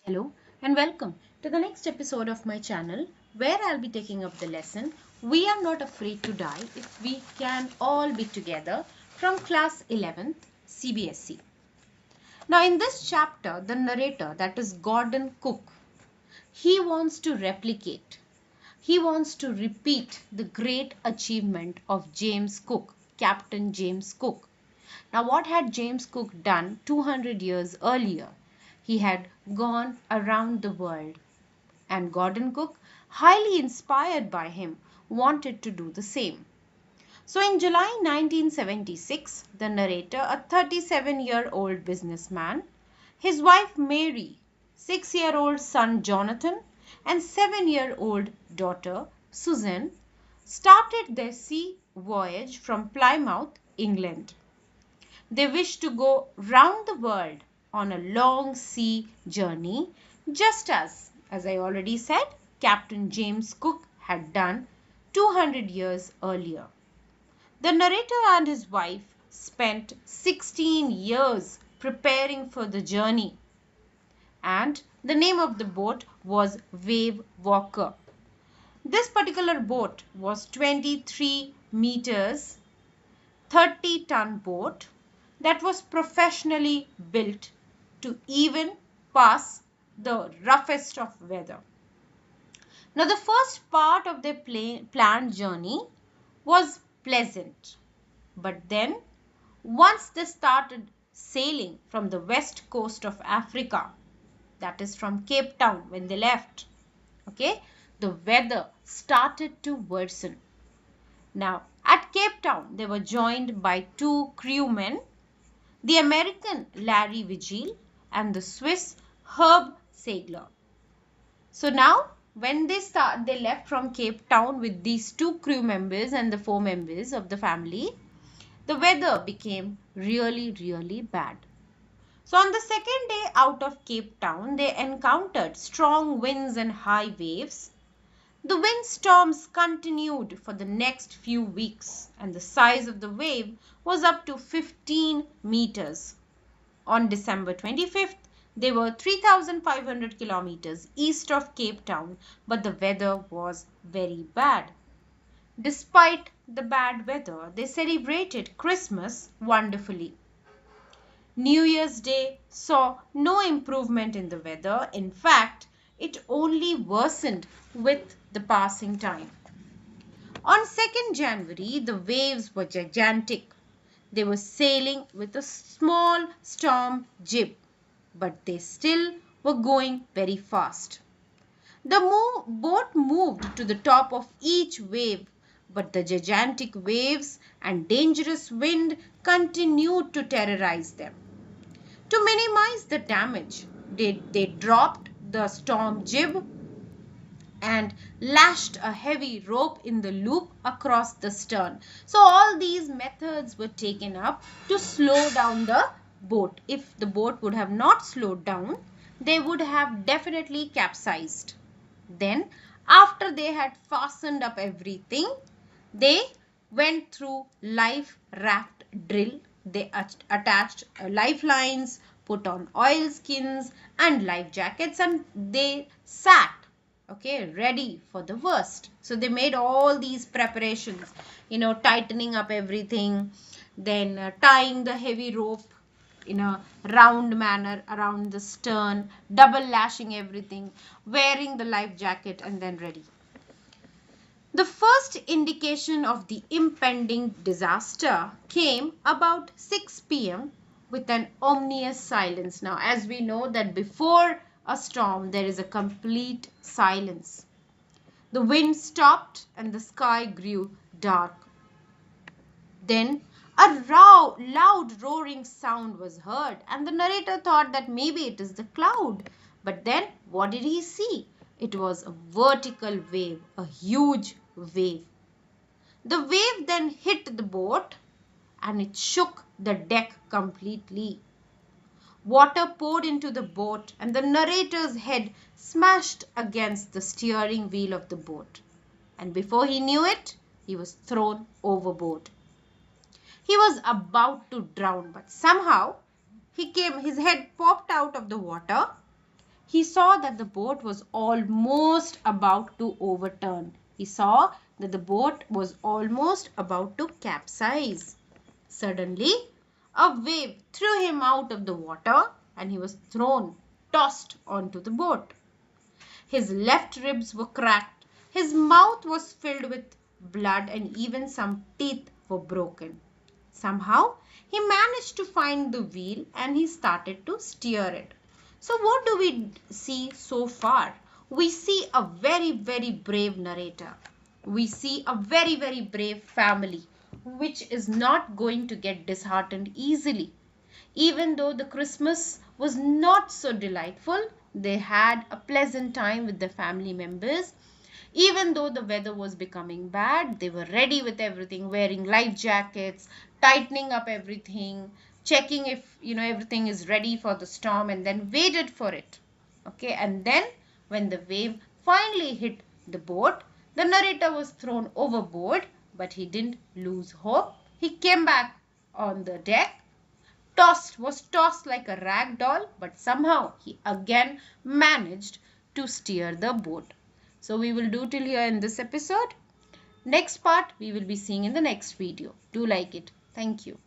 Hello and welcome to the next episode of my channel where I'll be taking up the lesson We Are Not Afraid to Die If We Can All Be Together from class 11th CBSE. Now in this chapter, the narrator, that is Gordon Cook, he wants to replicate, he wants to repeat the great achievement of James Cook, Captain James Cook. Now, what had James Cook done 200 years earlier? He had gone around the world, and Gordon Cook, highly inspired by him, wanted to do the same. So, in July 1976, the narrator, a 37-year-old businessman, his wife Mary, 6-year-old son Jonathan, and 7-year-old daughter Susan, started their sea voyage from Plymouth, England. They wished to go round the world on a long sea journey, just as I already said, Captain James Cook had done 200 years earlier. The narrator and his wife spent 16 years preparing for the journey, and the name of the boat was Wave Walker. This particular boat was 23 meters, 30-ton boat that was professionally built to even pass the roughest of weather. Now, the first part of their planned journey was pleasant, but then once they started sailing from the west coast of Africa, that is from Cape Town when they left, the weather started to worsen. Now, at Cape Town, they were joined by two crewmen, the American Larry Vigil and the Swiss Herb Segler. So now, when they left from Cape Town with these two crew members and the 4 members of the family, the weather became really, really bad. So on the second day out of Cape Town, they encountered strong winds and high waves. The windstorms continued for the next few weeks, and the size of the wave was up to 15 meters. On December 25th, they were 3,500 kilometers east of Cape Town, but the weather was very bad. Despite the bad weather, they celebrated Christmas wonderfully. New Year's Day saw no improvement in the weather. In fact, it only worsened with the passing time. On 2nd January, the waves were gigantic. They were sailing with a small storm jib, but they still were going very fast. The boat moved to the top of each wave, but the gigantic waves and dangerous wind continued to terrorize them. To minimize the damage, they dropped the storm jib and lashed a heavy rope in the loop across the stern. So all these methods were taken up to slow down the boat. If the boat would have not slowed down, they would have definitely capsized. Then, after they had fastened up everything, they went through life raft drill. They attached lifelines, put on oilskins and life jackets, and they sat ready for the worst. So they made all these preparations, tightening up everything, then tying the heavy rope in a round manner around the stern, double lashing everything, wearing the life jacket, and then ready. The first indication of the impending disaster came about 6 p.m. with an ominous silence. Now, as we know that before a storm, there is a complete silence. The wind stopped and the sky grew dark. Then a loud roaring sound was heard, and the narrator thought that maybe it is the cloud. But then what did he see? It was a vertical wave, a huge wave. The wave then hit the boat and it shook the deck completely. Water poured into the boat and the narrator's head smashed against the steering wheel of the boat. And before he knew it, he was thrown overboard. He was about to drown, but somehow his head popped out of the water. he saw that the boat was almost about to overturn. He saw that the boat was almost about to capsize. Suddenly, a wave threw him out of the water and he was tossed onto the boat. His left ribs were cracked, his mouth was filled with blood, and even some teeth were broken. Somehow, he managed to find the wheel and he started to steer it. So, what do we see so far? We see a very, very brave narrator. We see a very, very brave family which is not going to get disheartened easily. Even though the Christmas was not so delightful, they had a pleasant time with their family members. Even though the weather was becoming bad, they were ready with everything, wearing life jackets, tightening up everything, checking if everything is ready for the storm, and then waited for it. Okay, and then when the wave finally hit the boat, the narrator was thrown overboard, but he didn't lose hope. He came back on the deck, was tossed like a rag doll, but somehow he again managed to steer the boat. So we will do till here in this episode. Next part we will be seeing in the next video. Do like it. Thank you.